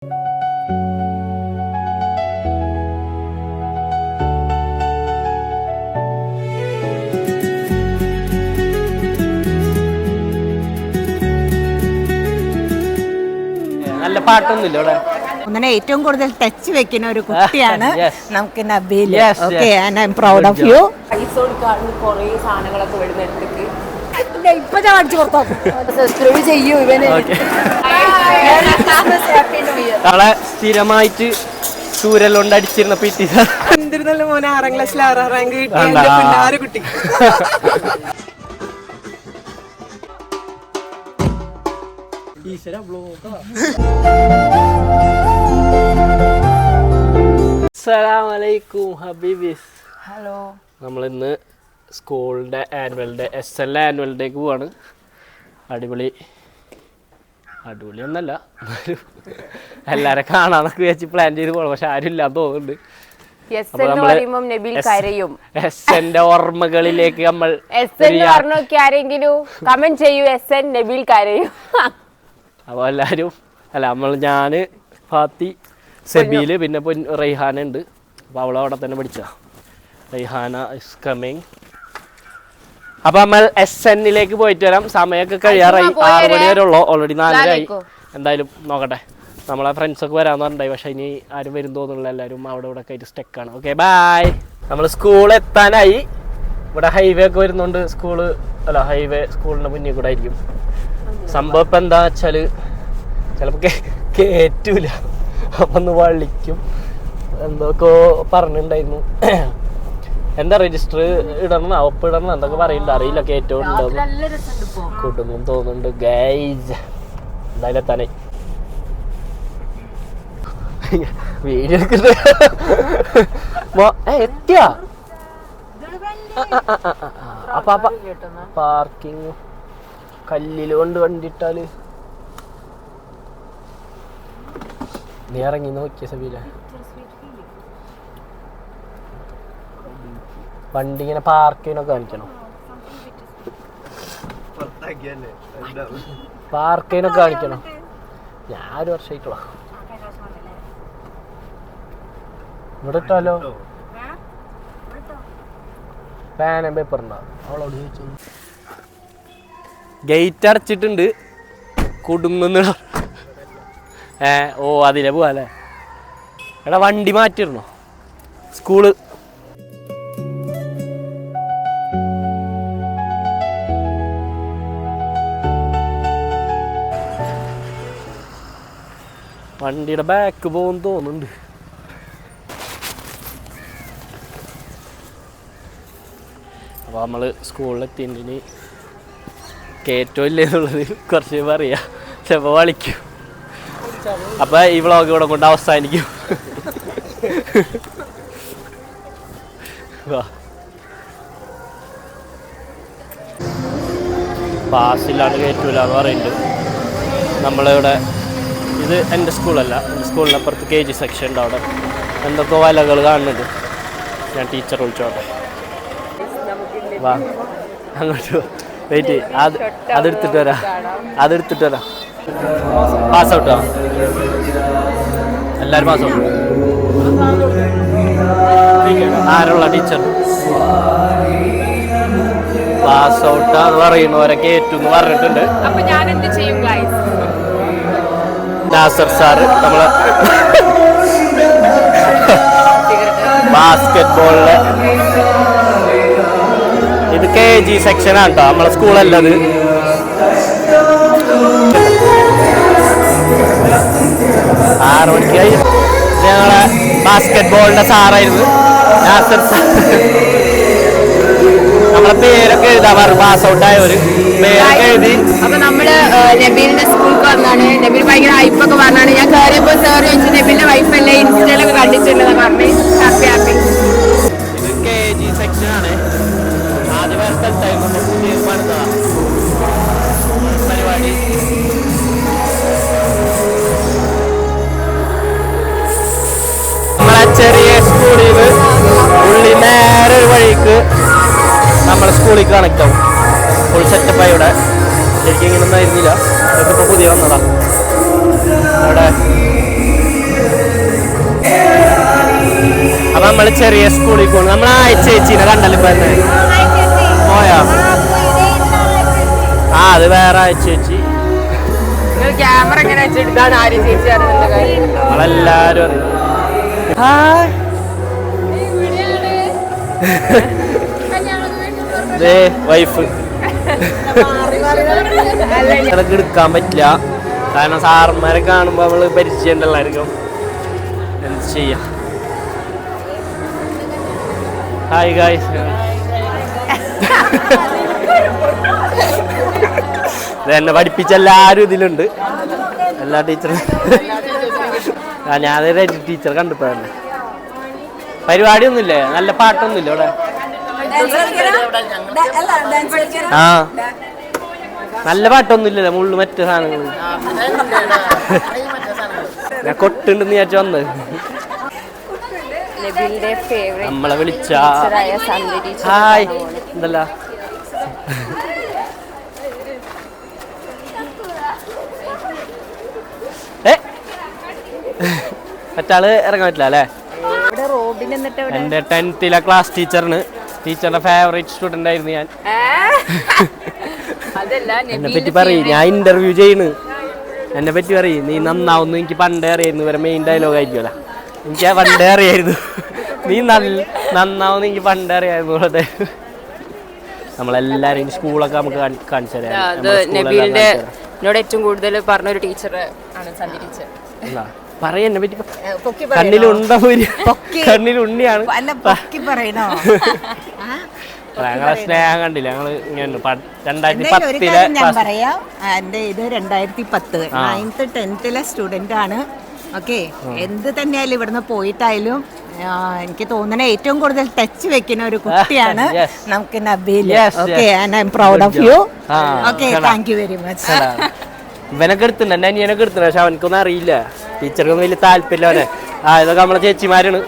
നല്ല പാട്ടൊന്നുമില്ല ഇവിടെ. അങ്ങനെ ഏറ്റവും കൂടുതൽ ടച്ച് വെക്കുന്ന ഒരു കുട്ടിയാണ് നമുക്ക് Nabeel. Okay, and I am proud of you. പൈസ കൊടുക്കാണ്ട് കുറേ സാധനങ്ങളൊക്കെ വരുന്ന എടുത്തേക്ക് ഇപ്പൊ ഞാൻ അടിച്ചു കൊടുത്താക്കും. സബ്സ്ക്രൈബ് ചെയ്യൂ ഇവന്. നാളെ സ്ഥിരമായിട്ട് സൂര്യലോണ്ട് അടിച്ചിരുന്ന പിറ്റി എന്തിരുന്നല്ലോ മോനെ 6ാം ക്ലാസ്സിൽ 6ാം റാങ്ക് കിട്ടി കുട്ടി. അസ്സലാമലൈക്കും ഹബീബീസ്. ഹലോ. നമ്മളിന്ന് സ്കൂളിൻ്റെ ആനുവൽ ഡേ SL ആനുവൽ ഡേക്ക് പോവാണ്. അടിപൊളിയൊന്നല്ല, എല്ലാവരും കാണാന്നൊക്കെ വെച്ച് പ്ലാൻ ചെയ്ത് പോകണം. പക്ഷെ ആരും ഇല്ലാന്ന് തോന്നുന്നുണ്ട്. എസ്എന്റെ ഓർമ്മകളിലേക്ക് നമ്മൾ ആരെങ്കിലും കമന്റ് ചെയ്യൂ. SN നബീൽ കരയും. അപ്പോൾ എല്ലാവരും ഞാന് ഫാത്തി സെബീല് പിന്നെ റൈഹാന ഉണ്ട്. അപ്പോൾ അവളവിടെ തന്നെ പഠിച്ച റൈഹാന ഇസ് കമ്മിങ്. അപ്പൊ നമ്മൾ SNലേക്ക് പോയിട്ട് വരാം. സമയമൊക്കെ കഴിയാറായി. 6 മണി വരെ ഉള്ളൂ. ഓൾറെഡി 4:30 എന്തായാലും നോക്കട്ടെ. നമ്മളെ ഫ്രണ്ട്സൊക്കെ വരാമെന്ന് പറഞ്ഞിട്ടുണ്ടായി. പക്ഷെ ഇനി ആരും വരും തോന്നുന്നില്ല. എല്ലാവരും അവിടെ ഇവിടെ ഒക്കെ ആയിട്ട് സ്റ്റെക്കാണ്. Okay, bye. നമ്മൾ സ്കൂൾ എത്താനായി. ഇവിടെ ഹൈവേ ഒക്കെ വരുന്നുണ്ട്. ഹൈവേ സ്കൂളിന്റെ മുന്നിൽ കൂടെ ആയിരിക്കും. സംഭവം ഇപ്പം എന്താ വെച്ചാല് ചിലപ്പോൾ കേറ്റൂല, അപ്പം ഒന്ന് വള്ളിക്കും എന്തൊക്കെ പറഞ്ഞിട്ടുണ്ടായിരുന്നു. എന്താ രജിസ്റ്റർ ഇടണം, ഒപ്പ് ഇടണം എന്തൊക്കെ പറയുന്നുണ്ട്. അറിയില്ല, കയറ്റവും ഉണ്ടാവും കൂട്ടുന്നു തോന്നുന്നുണ്ട്. ഗൈസ് എന്തായാലും എത്താനായി. വീഡിയോ എത്തിയാ അപ്പ പാർക്കിങ് കല്ലില് കൊണ്ട് വണ്ടിട്ടാല് നീ ഇറങ്ങി നോക്കിയ സബീല. വണ്ടി ഇങ്ങനെ പാർക്കിനൊക്കെ കാണിക്കണം. പാർക്കിനൊക്കെ കാണിക്കണം. ഞാൻ 1 വർഷമായിട്ടുള്ള ഇവിടെ ഇട്ടാലോ. പാനും പേപ്പറുണ്ടോ അവളോട് ചോദിച്ചു. ഗേറ്റ് അടച്ചിട്ടുണ്ട്. കുടുങ്ങുന്ന ഓ അതിലെ പോവാല്ലേ. എടാ വണ്ടി മാറ്റിയിരുന്നോ സ്കൂള്? വണ്ടിയുടെ ബാക്ക് പോകുമെന്ന് തോന്നുന്നുണ്ട്. അപ്പോൾ നമ്മൾ സ്കൂളിലെത്തിയതിന് കയറ്റവും ഇല്ലേ എന്നുള്ളത് കുറച്ച് പറയാം. ചിലപ്പോൾ വളിക്കും. അപ്പോൾ ഈ വ്ളോഗ് ഇവിടെ കൊണ്ട് അവസാനിക്കും. പാസ്സില്ലാണ്ട് കയറ്റൂല എന്ന് പറയുന്നുണ്ട്. നമ്മളിവിടെ ഇത് എൻ്റെ സ്കൂളല്ല, എൻ്റെ സ്കൂളിനപ്പുറത്ത് KG സെക്ഷൻ ഉണ്ട്. അവിടെ എന്തൊക്കെ വലകൾ കാണുന്നുണ്ട്. ഞാൻ ടീച്ചർ വിളിച്ചോട്ടെ. വാ അങ്ങോട്ട് വെയിറ്റ്. അതെടുത്തിട്ട് വരാം. പാസ് ഔട്ടോ എല്ലാവരും പാസ് ഔട്ട്. ആരുള്ള ടീച്ചർ പാസ് ഔട്ടാന്ന് പറയുന്നവരെ കയറ്റുന്ന് പറഞ്ഞിട്ടുണ്ട്. നാസർ സാറ് നമ്മളെ ബാസ്കറ്റ് ബോളിലെ ഇത് KG സെക്ഷനാണ് കേട്ടോ, നമ്മളെ സ്കൂളല്ലത്. ആറ് മണിക്കായി ഞങ്ങളെ ബാസ്കറ്റ് ബോളിന്റെ സാറായിരുന്നു നാസർ സാർ. നമ്മളെ പേരൊക്കെ എഴുതാ പറഞ്ഞു. പാസ് ഔട്ട് ആയവര് പേരൊക്കെ എഴുതി. അപ്പൊ നമ്മള് നബീലിന്റെ സ്കൂൾക്ക് വന്നാണ്. നബീൽ ഭയങ്കര ഹൈപ്പൊക്കെ പറഞ്ഞാണ്. ഞാൻ കയറിയപ്പോ സാർ ചോദിച്ചു നബീലിന്റെ വൈഫല്ലേ ഇൻസ്റ്റയിലൊക്കെ കണ്ടിട്ടുണ്ടെന്ന് പറഞ്ഞു. ഹാപ്പി. ഇത് KG സെക്ഷനാണ്. ആദ്യ വേറെ സ്ഥലത്തായിരുന്നു. പുതിയ പരിപാടി. നമ്മളെ ചെറിയ സ്കൂളിൽ നിന്ന് ഉള്ളി നേരെ ഒരു വഴിക്ക് നമ്മളെ സ്കൂളിൽ കണക്ട് ആവും. ഫുൾ സെറ്റപ്പായി ഇവിടെ. ശരിക്കും ഇങ്ങനൊന്നും ആയിരുന്നില്ല. അതൊക്കെ ഇപ്പോൾ പുതിയ വന്നതാണ്. അവിടെ നമ്മള് ചെറിയ സ്കൂളിൽ പോകുന്നു. നമ്മൾ ചേച്ചീനെ കണ്ടല്ലോ ഇപ്പൊ തന്നെ. പോയാ ആ അത് വേറെ ചേച്ചി. ക്യാമറ എങ്ങനെ വെച്ചിട്ടാണ് ആര്യ ചേച്ചി നമ്മളെല്ലാരും അറിയാം. വൈഫ് ഇടക്ക് എടുക്കാൻ പറ്റില്ല, കാരണം സാറന്മാരെ കാണുമ്പോ നമ്മള് പരിചയം ഉണ്ടല്ലായിരിക്കും. എന്ത് ചെയ്യാം. Hi guys. എന്നെ പഠിപ്പിച്ച എല്ലാരും ഇതിലുണ്ട്, എല്ലാ ടീച്ചറും. ഞാൻ ടീച്ചർ കണ്ടിപ്പോഴല്ലേ. പരിപാടി ഒന്നുമില്ലേ? നല്ല പാട്ടൊന്നുമില്ല ഇവിടെ. ആ നല്ല പാട്ടൊന്നുമില്ലല്ലോ, മുള്ളു മറ്റേ സാധനങ്ങൾ. ഞാൻ കൊട്ടുണ്ടെന്ന് വിചാരിച്ചു വന്നത്. നമ്മളെ വിളിച്ച ഹായ് എന്തല്ല. മറ്റാള് ഇറങ്ങാൻ പറ്റില്ല അല്ലേ? എന്റെ 10th ക്ലാസ് ടീച്ചറിന്, ടീച്ചറിന്റെ ഫേവറേറ്റ് സ്റ്റുഡന്റ് ആയിരുന്നു ഞാൻ. എന്നെ പറ്റി പറയും, ഞാൻ ഇന്റർവ്യൂ ചെയ്യണ്. എന്നെ പറ്റി പറയും, നീ നന്നാവുന്നു എനിക്ക് പണ്ടേ അറിയായിരുന്നു. ഇവരെ മെയിൻ ഡയലോഗ് ആയിരിക്കുമല്ലോ. എനിക്ക് പണ്ടേ അറിയായിരുന്നു, നീ നന്നാവുന്ന എനിക്ക് പണ്ടേ അറിയായിരുന്നു. നമ്മളെല്ലാരും സ്കൂളൊക്കെ നമുക്ക് കാണിച്ചു തരാം. എന്നോട് ഏറ്റവും കൂടുതൽ പറഞ്ഞൊരു ടീച്ചർ ആണ് സന്ധി ടീച്ചർ. പറയാ എന്നെ പറ്റി. കണ്ണിലുണ്ട കണ്ണിലുണ്ണിയാണ്. ഞങ്ങളെ സ്നേഹം കണ്ടില്ല. ഞങ്ങള് ഇങ്ങനെ 2010 ഞാൻ പറയാം, എന്റെ ഇത് 2010 9th 10th സ്റ്റുഡന്റ് ആണ്. ഓക്കെ, എന്ത് തന്നെയായാലും ഇവിടുന്ന് പോയിട്ടായാലും എനിക്ക് തോന്നുന്ന ഏറ്റവും കൂടുതൽ ടച്ച് വെക്കുന്ന ഒരു കുട്ടിയാണ് നമുക്ക് Nabeel. Okay, and I am proud of you. Okay, thank you very much. ഇവനൊക്കെ എടുത്തുണ്ട്, എന്റെ അനിയനൊക്കെ എടുത്തുണ്ട്. പക്ഷെ അവനക്കൊന്നും അറിയില്ല, ടീച്ചർക്കൊന്നും വലിയ താല്പര്യം അവനെ. ഇതൊക്കെ നമ്മളെ ചേച്ചിമാരാണ്.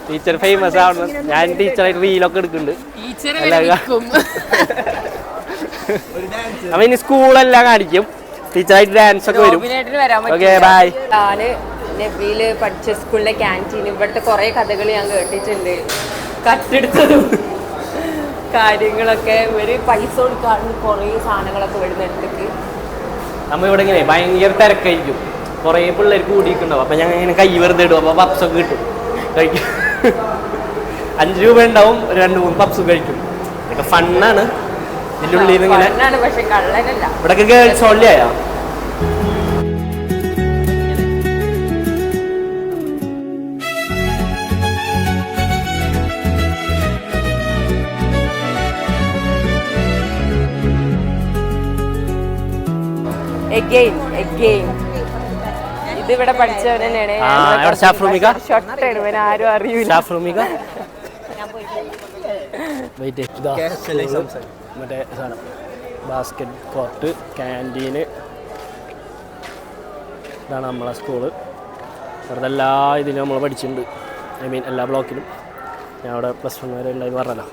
ടീച്ചർ ഫേമസ് ആവണം. ഞാൻ ടീച്ചറായിട്ട് റീലൊക്കെ എടുക്കുന്നുണ്ട്. അവൻ ഇനി സ്കൂളെല്ലാം കാണിക്കും. ടീച്ചറായിട്ട് ഡാൻസ് ഒക്കെ വരും. Okay bye. നബീല് പഠിച്ച സ്കൂളിലെ ക്യാൻറ്റീൻ, ഇവിടുത്തെ കുറെ കഥകൾ ഞാൻ കേട്ടിട്ടുണ്ട്. കട്ടെടുത്തതും കാര്യങ്ങളൊക്കെ, ഒരു പൈസ കൊടുക്കാറുണ്ട് കുറേ സാധനങ്ങളൊക്കെ വരുന്ന അടുത്തേക്ക്. നമ്മ ഇവിടെ ഇങ്ങനെ ഭയങ്കര തിരക്കായിരിക്കും, കുറേ പിള്ളേർ കൂടിയിട്ടുണ്ടാവും. അപ്പൊ ഞാൻ ഇങ്ങനെ കൈ വെറുതെ ഇടും. അപ്പൊ പപ്സൊക്കെ കിട്ടും കഴിക്കും. 5 രൂപ ഉണ്ടാവും, 2-3 പപ്സും കഴിക്കും. ഇതൊക്കെ ഫണ്ണാണ്. ഇതിൻ്റെ ഉള്ളിൽ നിന്ന് ഇങ്ങനെ ഇവിടെയൊക്കെ ഗേൾസ് ഓൺലി ആയാ. ഇത് ഇവിടെ പഠിച്ചവൻ തന്നെയാണ്. ആരും അറിയില്ല. മറ്റേ ബാസ്കറ്റ് കോർട്ട്, ക്യാൻറ്റീന്, ഇതാണ് നമ്മളെ സ്കൂള്. വെറുതെ എല്ലാ ഇതിലും നമ്മൾ പഠിച്ചിട്ടുണ്ട്. ഐ മീൻ എല്ലാ ബ്ലോക്കിലും. ഞാൻ അവിടെ +1 വരെ ഉണ്ടായിരുന്നു പറഞ്ഞല്ലോ.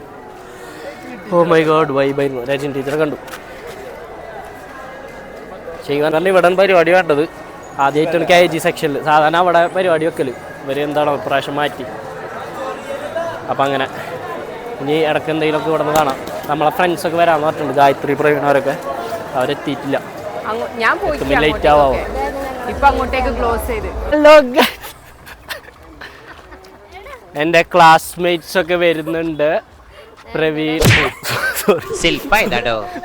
ഓ മൈ ഗോഡ്, വൈബായിരുന്നു. രജൻ ടീച്ചറെ കണ്ടു. ചെയ്യാൻ തന്നെ ഇവിടെ പരിപാടി വേണ്ടത്. ആദ്യമായിട്ടാണ് KG സെക്ഷനിൽ. സാധാരണ അവിടെ പരിപാടി വെക്കൽ. ഇവർ എന്താണോ ഇപ്രാവശ്യം മാറ്റി. അപ്പം അങ്ങനെ ഇനി ഇടയ്ക്ക് എന്തെങ്കിലുമൊക്കെ ഇവിടെ നിന്ന് കാണാം. നമ്മളെ ഫ്രണ്ട്സൊക്കെ വരാമെന്ന് പറഞ്ഞിട്ടുണ്ട്. ഗായത്രി പ്രവീണവരൊക്കെ അവരെത്തിയിട്ടില്ല. ലേറ്റ് ആവോ? എൻ്റെ ക്ലാസ്മേറ്റ്സ് ഒക്കെ വരുന്നുണ്ട്. പ്രവീൺ,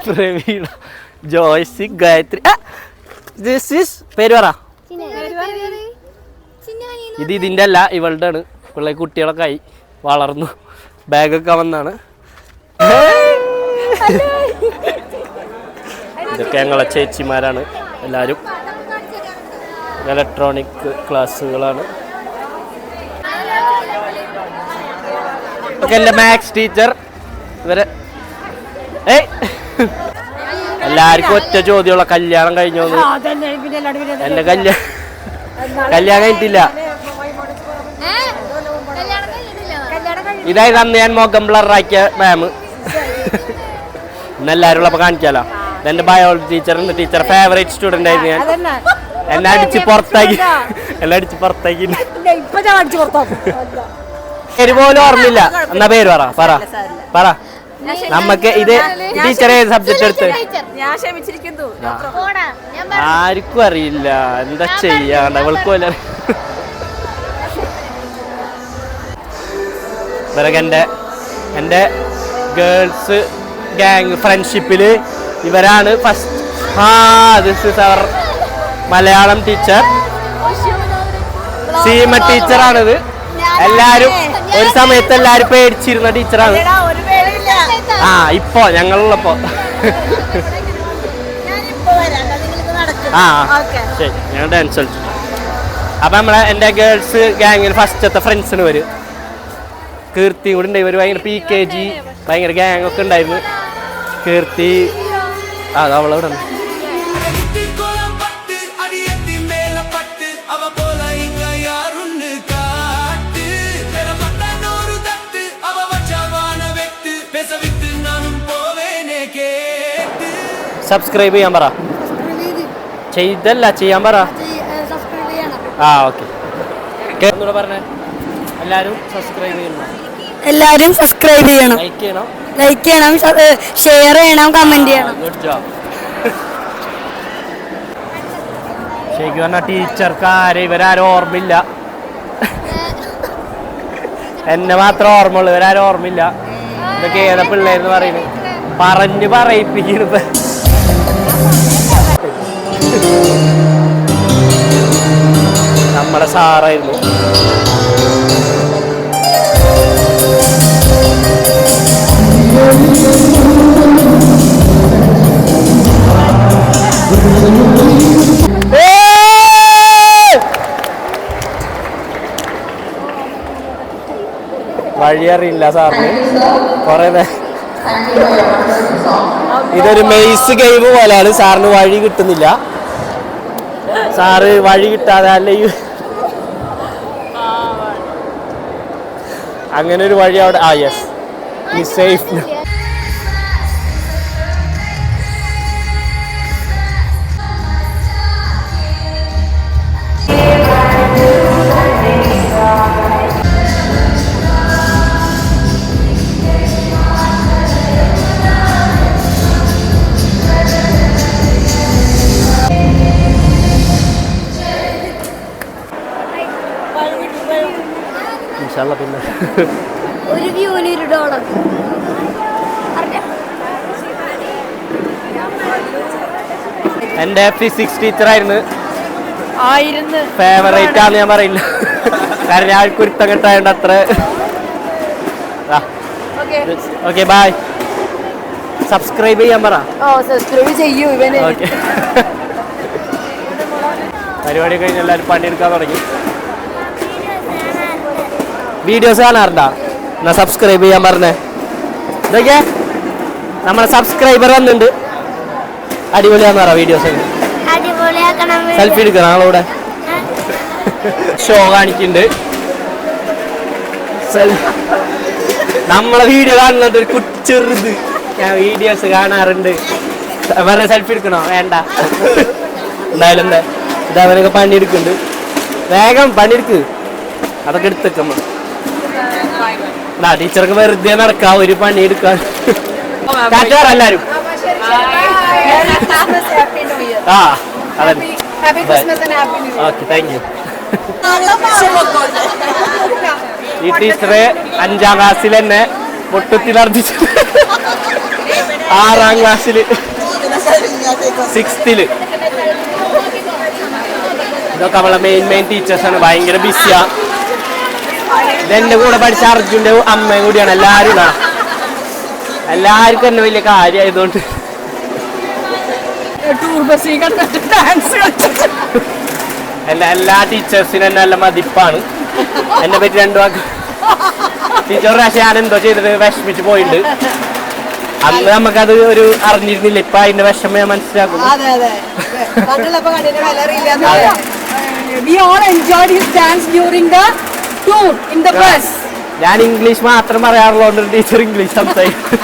പ്രവീണ, ജോയ്സി, ഗായത്രി. പേര് പറ. ഇത് ഇതിൻ്റെ അല്ല, ഇവളുടെ ആണ്. പിള്ളേർ കുട്ടികളൊക്കെ ആയി, വളർന്നു, ബാഗൊക്കെ വന്നാണ്. ഇതൊക്കെ ഞങ്ങളെ ചേച്ചിമാരാണ് എല്ലാവരും. ഇലക്ട്രോണിക് ക്ലാസ്സുകളാണ്. എൻ്റെ മാത്സ് ടീച്ചർ. ഇവരെ എല്ലാവർക്കും ഒറ്റ ചോദ്യമുള്ള, കല്യാണം കഴിഞ്ഞോ? എൻ്റെ കല്യാണം കഴിഞ്ഞിട്ടില്ല. ഇതായത് അന്ന് ഞാൻ മുഖം ബ്ലറാക്കിയ മാം. ഇന്നെല്ലാവരും ഉള്ളപ്പോൾ കാണിക്കാലോ. ഇതെൻ്റെ biology teacher. Teacher favourite student ആയിരുന്നു ഞാൻ. എന്നെ അടിച്ച് പുറത്താക്കി എല്ലാം അടിച്ച് പുറത്തേക്ക് ഇപ്പൊ ഞാൻ അടിച്ചു പുറത്താക്കും. പേര് പോലും ഓർമ്മയില്ല. എന്നാ പേര് പറ പറ. നമുക്ക് ഇത് ടീച്ചറെ സബ്ജക്ട് എടുത്ത് ഞാൻ ക്ഷമിച്ചിരിക്കുന്നു. ആർക്കും അറിയില്ല എന്താ ചെയ്യാണ്ട് അവൾക്കും അല്ല. ഇവരൊക്കെ എൻ്റെ ഗേൾസ് ഗാങ് ഫ്രണ്ട്ഷിപ്പിൽ ഇവരാണ് first. This is our Malayalam teacher, Seema ടീച്ചറാണിത്. എല്ലാരും ഒരു സമയത്ത് എല്ലാരും പേടിച്ചിരുന്ന ടീച്ചറാണ്. ഇപ്പോ ഞങ്ങളുള്ളപ്പോ ശരി ഞാൻ ഡാൻസ് കളിച്ചു. അപ്പൊ എൻ്റെ ഗേൾസ് ഗാങ്ങിൽ ഫസ്റ്റത്തെ ഫ്രണ്ട്സിന് വരും. കീർത്തി കൂടെ ഉണ്ട്. ഇവർ ഭയങ്കര PKG ഭയങ്കര ഗാങ് ഒക്കെ ഉണ്ടായിരുന്നു. കീർത്തി അവളവിടെ ഉണ്ട്. സബ്സ്ക്രൈബ് ചെയ്യാൻ പറ. ചെയ്തല്ല ചെയ്യാൻ പറ. ഓക്കെ ഒന്നുകൂടെ പറഞ്ഞേ. എല്ലാവരും സബ്സ്ക്രൈബ് ചെയ്യണം. എല്ലാവരും സബ്സ്ക്രൈബ് ചെയ്യണം, ലൈക്ക് ചെയ്യണം, ഷെയർ ചെയ്യണം, കമന്റ് ചെയ്യണം. Good job. ശരിക്കും പറഞ്ഞാൽ ടീച്ചർക്ക് ആരെ ഇവരാരും ഓർമ്മയില്ല. എന്നെ മാത്രം ഓർമ്മയുള്ളൂ, ഇവരാരും ഓർമ്മയില്ല. ഇതൊക്കെ ഏതാ പിള്ളേരെന്ന് പറയുന്നത് പറഞ്ഞ് പറയിപ്പിക്കുന്നത്. നമ്മുടെ സാറായിരുന്നു. വഴി അറിയില്ല സാറിന്. കുറെ ഇതൊരു മെയ്സ് ഗെയിം പോലെയാണ്. സാറിന് വഴി കിട്ടുന്നില്ല. സാറ് വഴി കിട്ടാതെ അല്ലെങ്കിൽ അങ്ങനെ ഒരു വഴി അവിടെ. യെസ് ഈ സേഫ്. പിന്നെ ഒരു വ്യൂവിന് $1. എൻ്റെ ഫിസിക്സ് ടീച്ചറായിരുന്നു. ഫേവറേറ്റ് ആണെന്ന് ഞാൻ പറയില്ല. കാരണം ഞാൻ കുരുത്തം കെട്ടായതുകൊണ്ട് അത്ര. Okay bye. സബ്സ്ക്രൈബ് ചെയ്യാൻ പറ. സബ്സ്ക്രൈബ് ചെയ്യൂ. ഓക്കെ പരിപാടി കഴിഞ്ഞ് എല്ലാവരും പണിയെടുക്കാൻ തുടങ്ങി. വീഡിയോസ് കാണാറുണ്ടോ? എന്നാ സബ്സ്ക്രൈബ് ചെയ്യാൻ പറഞ്ഞേ. ഇതൊക്കെ നമ്മളെ സബ്സ്ക്രൈബർ വന്നിട്ടുണ്ട്. അടിപൊളിയാന്ന് പറ വീഡിയോസ്. സെൽഫി എടുക്കണം ആളോടെ. ഷോ കാണിക്കുന്നുണ്ട്. നമ്മളെ വീഡിയോ കാണുന്നത് ഒരു കുച്ചെറുത്. ഞാൻ വീഡിയോസ് കാണാറുണ്ട്. പറഞ്ഞ സെൽഫി എടുക്കണോ? വേണ്ട. എന്തായാലും എന്താ ഇതവനൊക്കെ പണിയെടുക്കുന്നുണ്ട്. വേഗം പണിയെടുക്ക്. അതൊക്കെ എടുത്തേക്കമ്മ. ടീച്ചർക്ക് വെറുതെ നടക്കാം ഒരു പണി എടുക്കാൻ. എല്ലാരും അതെ. Okay thank U. ഈ ടീച്ചറെ 5ാം ക്ലാസ്സിൽ തന്നെ പൊട്ടത്തിലർദ്ദിച്ചു. 6ാം ക്ലാസ്സിൽ 6th ഇതൊക്കെ നമ്മളെ മെയിൻ ടീച്ചേഴ്സാണ്. ഭയങ്കര ബിസിയാ. ഇതെന്റെ കൂടെ പഠിച്ച അർജുന്റെ അമ്മയും കൂടിയാണ്. എല്ലാവർക്കും തന്നെ വലിയ കാര്യമായതുകൊണ്ട് എല്ലാ ടീച്ചേഴ്സിനും തന്നെ നല്ല മതിപ്പാണ്. എന്നെ പറ്റി 2 വാക്ക് ടീച്ചർ പക്ഷേ ഞാൻ എന്തോ ചെയ്തിട്ട് വിഷമിച്ച് പോയിട്ടുണ്ട്. അന്ന് നമുക്കത് ഒരു അറിഞ്ഞിരുന്നില്ല. ഇപ്പൊ അതിന്റെ വിഷമം ഞാൻ മനസ്സിലാക്കുന്നു. ഞാൻ ഇംഗ്ലീഷ് മാത്രം പറയാറുള്ളതുകൊണ്ട് ടീച്ചർ ഇംഗ്ലീഷ് സംസാരിക്കും.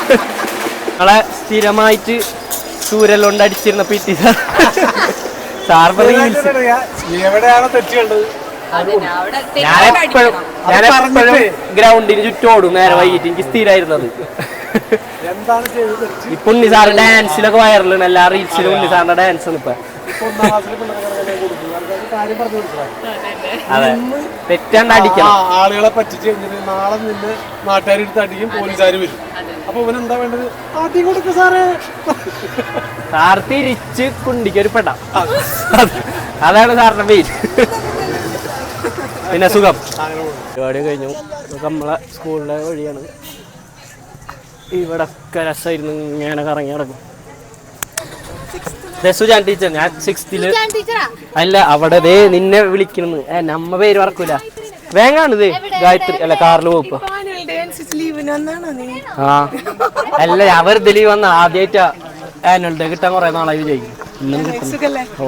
നമ്മളെ സ്ഥിരമായിട്ട് സൂര്യലോണ്ട് അടിച്ചിരുന്ന PT സാർ. എവിടെയാണോ തെറ്റുള്ളത് ഞാനെപ്പോഴും ഗ്രൗണ്ടിന് ചുറ്റും ഓടും നേരെ വൈകിട്ട്. എനിക്ക് സ്ഥിരമായിരുന്നത്. ഇപ്പൊ ഉണ്ണി സാറ് ഡാൻസിലൊക്കെ വൈറലാണ്. എല്ലാ റീൽസിലും ഉണ്ണി സാറിന്റെ ഡാൻസ് ആണ് ഇപ്പൊ. അതെ, തെറ്റാണ്ട് അടിക്കണം. ആളുകളെ പറ്റിച്ച് കഴിഞ്ഞിട്ട് നാളെ നിന്ന് നാട്ടുകാരെടുത്ത് അടിക്കും, പോലീസുകാർ വരും. അപ്പൊ ഇവനെന്താ വേണ്ടത്? ആദ്യം കൊടുക്ക സാറേ. സാർ തിരിച്ച് കുണ്ടിക്കൊരു പെടാം. അതാണ് സാറിന്റെ മെയിൻ. പിന്നെ സുഖം. പരിപാടി കഴിഞ്ഞു. നമ്മളെ സ്കൂളിലെ വഴിയാണ്. ഇവിടെ ഒക്കെ രസമായിരുന്നു. ഇങ്ങനെ കറങ്ങി നടക്കും. സുജാൻ ടീച്ചർ, ഞാൻ 6th അല്ല അവിടെ ദേ നിന്നെ വിളിക്കണെന്ന്. നമ്മ പേര് മറക്കൂല. വേങ്ങാണിത് ഗായത്രി അല്ല കാറിൽ പോപ്പോ. ആ അല്ല ഞാൻ വെറുതെ ലീവ് വന്ന ആദ്യമായിട്ടാ ആനുവൽ ഡേ കിട്ടാൻ കുറെ നാളായി വിചാരിക്കും. ഇന്നും കിട്ടുന്നു. ഓ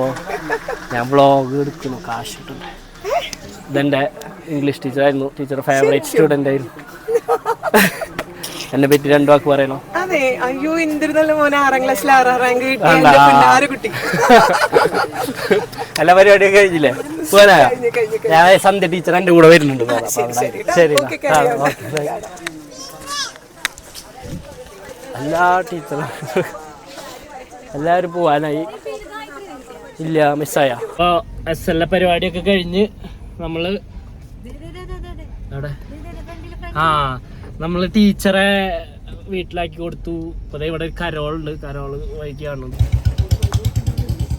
ഞാൻ വ്ളോഗ് എടുക്കുന്നു, കാശ് കിട്ടുന്നു. ഇതെന്റെ ഇംഗ്ലീഷ് ടീച്ചറായിരുന്നു. ടീച്ചർ ഫേവറേറ്റ് സ്റ്റുഡന്റ് ആയിരുന്നു. എന്നെ പറ്റി 2 വാക്ക് പറയണോ? അതെ, അയ്യോ എന്തിരുന്നല്ലോ മോനെ 6ാം ക്ലാസ്സിൽ 6ാം റാങ്ക് കുട്ടി. എല്ലാ പരിപാടിയൊക്കെ കഴിഞ്ഞില്ലേ? പോനാ ഞാൻ സന്ധ്യ ടീച്ചർ എന്റെ കൂടെ വരുന്നുണ്ട്. ശരി, എല്ലാ ടീച്ചറും എല്ലാവരും പോവാനായി. ഇല്ല, മിസ്സായ. അപ്പോൾ SL പരിപാടിയൊക്കെ കഴിഞ്ഞ് നമ്മള് നമ്മള് ടീച്ചറെ വീട്ടിലാക്കി കൊടുത്തു. അപ്പൊ ഇവിടെ ഒരു കരോളുണ്ട്. കരോള് വൈകിയാണ്.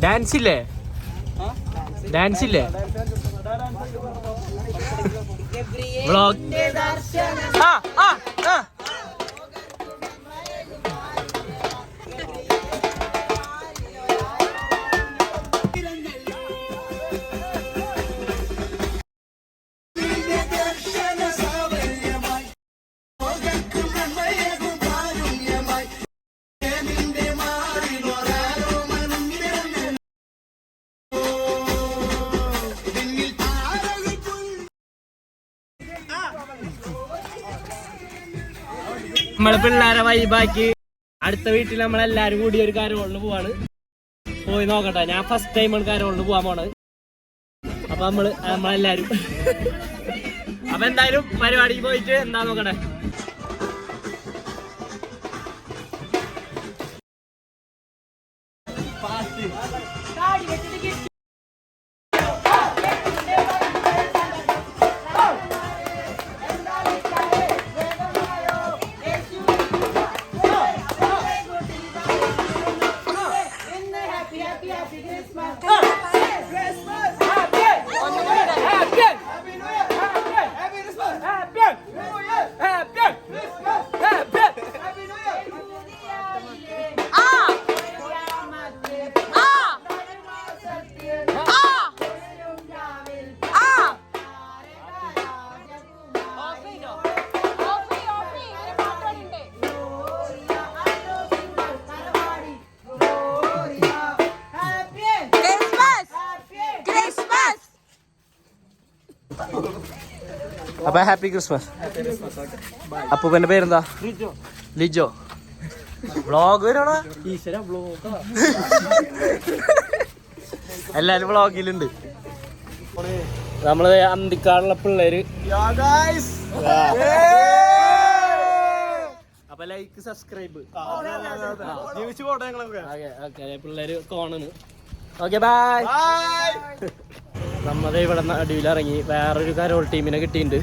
ഡാൻസ് ഇല്ലേ? വ്ളോഗ് നമ്മളെ പിള്ളേരെ വൈബാക്കി അടുത്ത വീട്ടിൽ നമ്മളെല്ലാരും കൂടി ഒരു കരോളിന് പോവാണ്. പോയി നോക്കട്ടെ. ഞാൻ ഫസ്റ്റ് ടൈമാണ് കരോളിന് പോവാൻ പോണത്. അപ്പൊ നമ്മളെല്ലാരും അപ്പൊ എന്തായാലും പരിപാടിക്ക് പോയിട്ട് എന്താ നോക്കട്ടെ. അപ്പൊ ഹാപ്പി ക്രിസ്മസ്. അപ്പൂപ്പന്റെ പേരെന്താ? ലിജോ. വ്ളോഗ് വരണോ? എല്ലാരും വ്ളോഗിലുണ്ട്. നമ്മള് അന്തിക്കാടുള്ള പിള്ളേര്. അപ്പൊ ലൈക്ക് സബ്സ്ക്രൈബ് പിള്ളേര് കോണാണ്. Okay bye. നമ്മടെ ഇവിടെ നടുവിലിറങ്ങി വേറൊരു കരോൾ ടീമിനെ കിട്ടിയിട്ടുണ്ട്.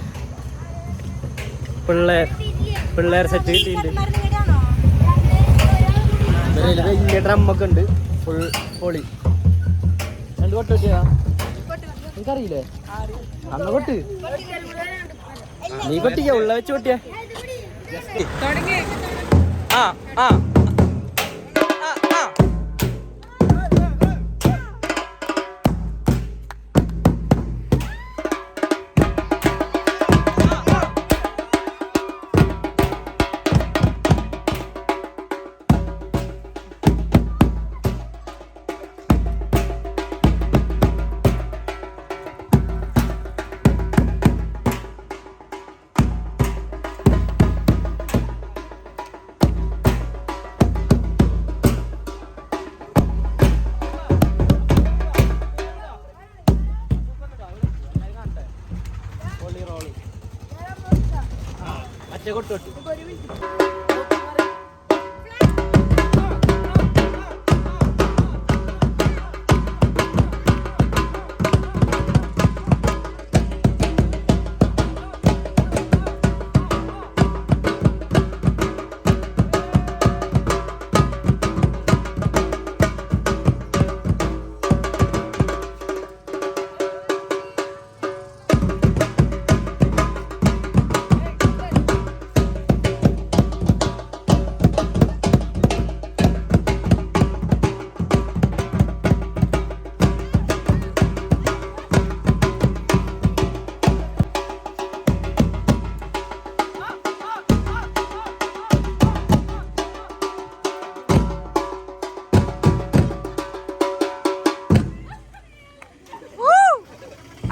പിള്ളേർ സെറ്റ് കിട്ടിയിട്ടുണ്ട്. വലിയ ഡ്രമ്മൊക്കെ ഉണ്ട്. ഫുൾ പൊളി. 2 കൊട്ട് കിട്ടിയാ എനിക്കറിയില്ലേ? അന്ന് കൊട്ട് നീ കൊട്ടിക്ക. ഉള്ള വെച്ച് കൊട്ടിയാ.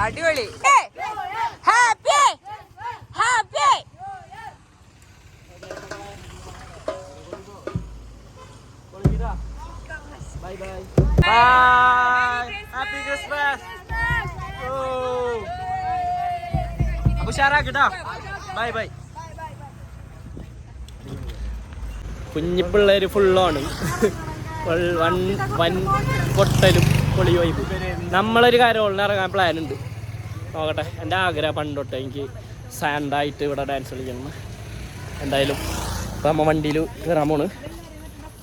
അടിപൊളി ഹാപ്പി ഹാപ്പി ഹാപ്പി ക്രിസ്മസ്. അപ്പൊ ഉഷാറാക്കട്ടാ. Bye bye. കുഞ്ഞിപ്പിള്ളേര് ഫുള്ളാണ്. വൻ പൊട്ടലും പൊളിയോയി. നമ്മളൊരു കാര്യത്തിന് ഇറങ്ങാൻ പ്ലാൻ ഉണ്ട്. നോക്കട്ടെ, എൻ്റെ ആഗ്രഹം പണ്ടോട്ടെ എനിക്ക് സാൻഡായിട്ട് ഇവിടെ ഡാൻസ് കളിക്കണം. എന്തായാലും ഇപ്പം നമ്മൾ വണ്ടിയിൽ കയറാൻ പോണ്.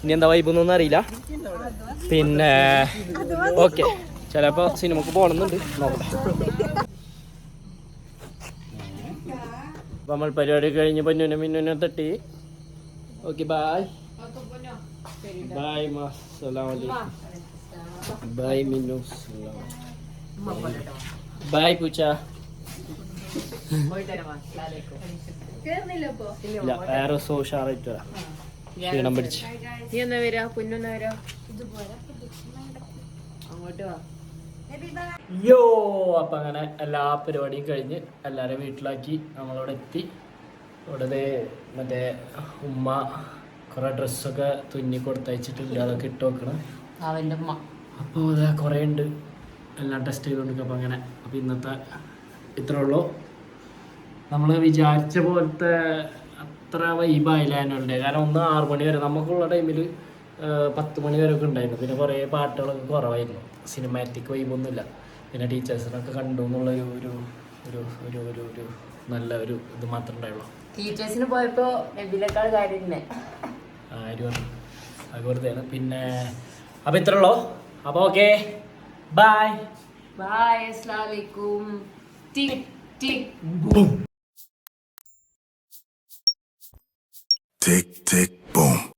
ഇനി എന്താ വൈബൊന്നും അറിയില്ല. പിന്നെ ഓക്കെ, ചിലപ്പോൾ സിനിമക്ക് പോകണമെന്നുണ്ട്. നോക്കട്ടെ. അപ്പം നമ്മൾ പരിപാടി കഴിഞ്ഞ് പൊന്നുനെ തട്ടി. ഓക്കെ, ബായ് ബായ് മാ. അസ്സലാമലൈക്കും. ബായ് മിന്നു. ബായ് പൂച്ച. ഇല്ല, വേറെ ഉഷാറായിട്ട് ക്ഷീണം പിടിച്ച്. നീ എന്നാ വരാ? പൊന്നൊന്നാ വരാ? അങ്ങോട്ട് വാ. യോ, അപ്പം അങ്ങനെ എല്ലാ പരിപാടിയും കഴിഞ്ഞ് എല്ലാവരെയും വീട്ടിലാക്കി നമ്മളിവിടെ എത്തി. ഇവിടെ മറ്റേ ഉമ്മ കുറേ ഡ്രസ്സൊക്കെ തുന്നി കൊടുത്തയച്ചിട്ടുണ്ട്. അതൊക്കെ ഇട്ട് വെക്കണം അവൻ്റെ ഉമ്മ. അപ്പോൾ അത് കുറേ ഉണ്ട്, എല്ലാം ടെസ്റ്റ് ചെയ്തുകൊണ്ടിരിക്കും. അപ്പോൾ അങ്ങനെ, അപ്പോൾ ഇന്നത്തെ ഇത്രേ ഉള്ളൂ. നമ്മൾ വിചാരിച്ച പോലത്തെ അത്ര വൈബായില്ല ആനുവൽ ഡേ. കാരണം 6 മണി വരെ, നമുക്കുള്ള ടൈമിൽ 10 മണി വരെ ഒക്കെ ഉണ്ടായിരുന്നു. പിന്നെ കുറേ പാട്ടുകളൊക്കെ കുറവായിരുന്നു, സിനിമാറ്റിക് വൈബൊന്നുമില്ല. പിന്നെ ടീച്ചേഴ്സിനൊക്കെ കണ്ടു എന്നുള്ളൊരു ഒരു ഒരു ഒരു ഒരു ഒരു നല്ല ഒരു ഇത് മാത്രമേ ഉണ്ടായുള്ളൂ. ടീച്ചേഴ്സിന് പോയപ്പോ നബിലേക്കാൾ കാര്യം ആരും അത് വെറുതെയാണ്. പിന്നെ അപ്പോൾ ഇത്രേ ഉള്ളൂ. അപ്പോൾ ഓക്കെ, ബൈ ബൈ. അസ്സലാമു അലൈക്കും. ടിക് ടിക് Tick, tick, boom.